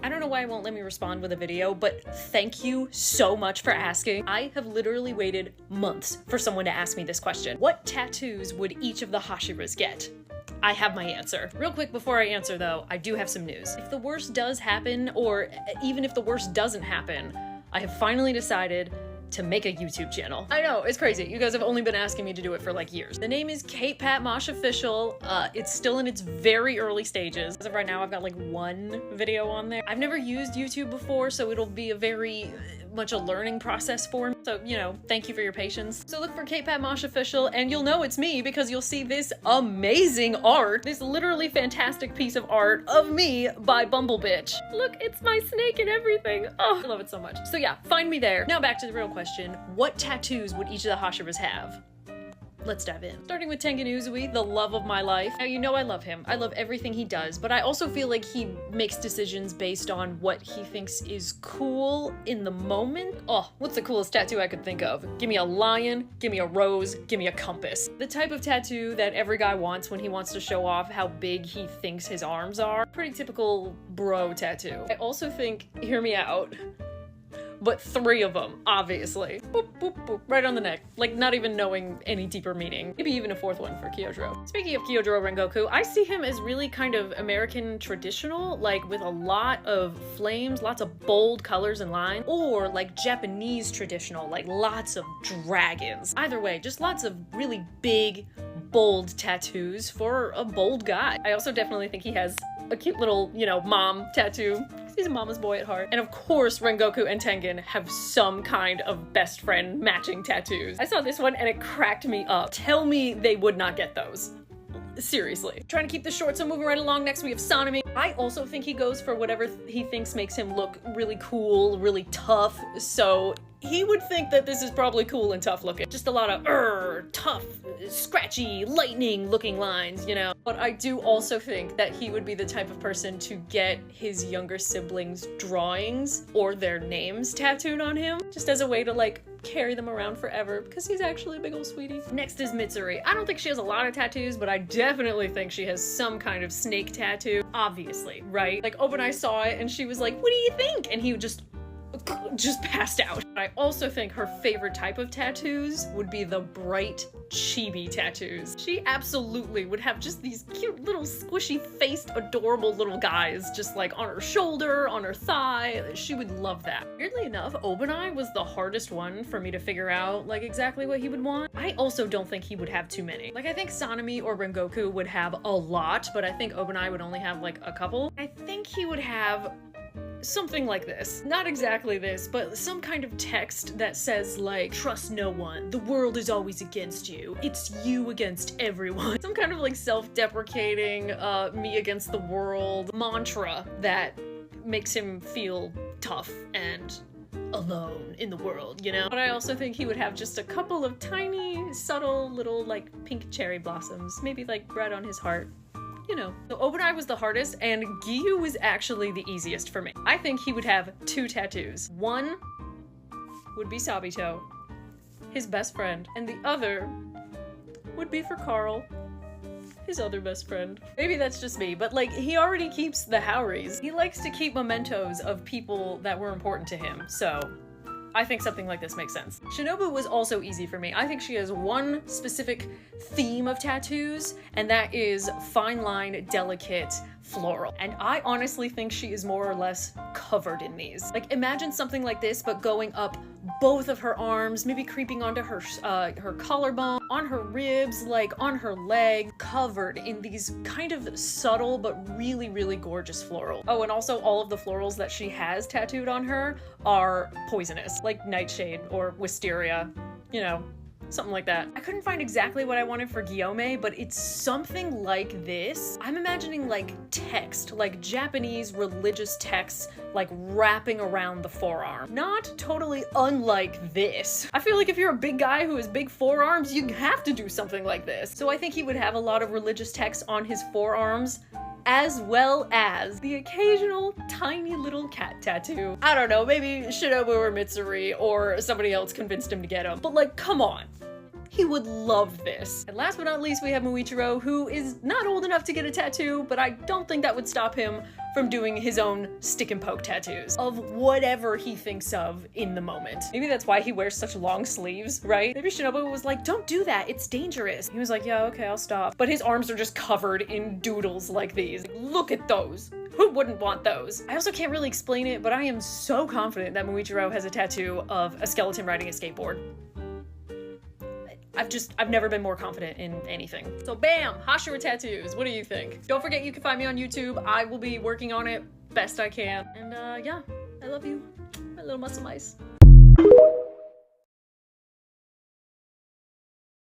I don't know why it won't let me respond with a video, but thank you so much for asking. I have literally waited months for someone to ask me this question. What tattoos would each of the Hashiras get? I have my answer. Real quick before I answer though, I do have some news. If the worst does happen, or even if the worst doesn't happen, I have finally decided to make a YouTube channel. I know, it's crazy. You guys have only been asking me to do it for like years. The name is CaitPatMosh Official. It's still in its very early stages. As of right now, I've got like one video on there. I've never used YouTube before, so it'll be a very much a learning process for me. So, you know, thank you for your patience. So look for CaitPatMosh Official and you'll know it's me because you'll see this amazing art, this literally fantastic piece of art of me by Bumblebitch. Look, it's my snake and everything. Oh, I love it so much. So yeah, find me there. Now back to the real question. What tattoos would each of the Hashiras have? Let's dive in. Starting with Tengen Uzui, the love of my life. Now, you know I love him. I love everything he does, but I also feel like he makes decisions based on what he thinks is cool in the moment. Oh, what's the coolest tattoo I could think of? Give me a lion, give me a rose, give me a compass. The type of tattoo that every guy wants when he wants to show off how big he thinks his arms are. Pretty typical bro tattoo. I also think, hear me out, but 3 of them, obviously. Boop, boop, boop, right on the neck. Like, not even knowing any deeper meaning. Maybe even a 4th one for Kyojuro. Speaking of Kyojuro Rengoku, I see him as really kind of American traditional, like with a lot of flames, lots of bold colors and lines, or like Japanese traditional, like lots of dragons. Either way, just lots of really big, bold tattoos for a bold guy. I also definitely think he has a cute little, you know, mom tattoo. He's a mama's boy at heart. And of course, Rengoku and Tengen have some kind of best friend matching tattoos. I saw this one and it cracked me up. Tell me they would not get those. Seriously. Trying to keep this short, so moving right along. Next we have Sanemi. I also think he goes for whatever he thinks makes him look really cool, really tough, so he would think that this is probably cool and tough looking. Just a lot of tough, scratchy, lightning looking lines, you know? But I do also think that he would be the type of person to get his younger siblings' drawings or their names tattooed on him, just as a way to like carry them around forever because he's actually a big old sweetie. Next is Mitsuri. I don't think she has a lot of tattoos, but I definitely think she has some kind of snake tattoo. Obviously, right? Like Obanai saw it and she was like, what do you think? And he would just passed out. I also think her favorite type of tattoos would be the bright chibi tattoos. She absolutely would have just these cute little squishy faced adorable little guys just like on her shoulder, on her thigh. She would love that. Weirdly enough, Obanai was the hardest one for me to figure out like exactly what he would want. I also don't think he would have too many. Like I think Sanemi or Rengoku would have a lot, but I think Obanai would only have like a couple. I think he would have something like this. Not exactly this, but some kind of text that says like, trust no one, the world is always against you, it's you against everyone. Some kind of like self-deprecating, me against the world mantra that makes him feel tough and alone in the world, you know? But I also think he would have just a couple of tiny, subtle little like pink cherry blossoms, maybe like red on his heart. You know. So Obanai was the hardest and Giyu was actually the easiest for me. I think he would have 2 tattoos. One would be Sabito, his best friend, and the other would be for Carl, his other best friend. Maybe that's just me, but like he already keeps the Howries. He likes to keep mementos of people that were important to him, so I think something like this makes sense. Shinobu was also easy for me. I think she has one specific theme of tattoos, and that is fine line, delicate, floral. And I honestly think she is more or less covered in these. Like imagine something like this, but going up both of her arms, maybe creeping onto her collarbone, on her ribs, like on her leg, covered in these kind of subtle but really, really gorgeous floral. Oh, and also all of the florals that she has tattooed on her are poisonous, like nightshade or wisteria, you know, something like that. I couldn't find exactly what I wanted for Guillaume, but it's something like this. I'm imagining like text, like Japanese religious text, like wrapping around the forearm. Not totally unlike this. I feel like if you're a big guy who has big forearms, you have to do something like this. So I think he would have a lot of religious text on his forearms, as well as the occasional tiny little cat tattoo. I don't know, maybe Shinobu or Mitsuri or somebody else convinced him to get him, but like, come on. He would love this. And last but not least, we have Muichiro, who is not old enough to get a tattoo, but I don't think that would stop him from doing his own stick and poke tattoos of whatever he thinks of in the moment. Maybe that's why he wears such long sleeves, right? Maybe Shinobu was like, don't do that, it's dangerous. He was like, yeah, okay, I'll stop. But his arms are just covered in doodles like these. Like, look at those. Who wouldn't want those? I also can't really explain it, but I am so confident that Muichiro has a tattoo of a skeleton riding a skateboard. I've never been more confident in anything. So bam, Hashira tattoos. What do you think? Don't forget you can find me on YouTube. I will be working on it best I can. And yeah, I love you, my little muscle mice.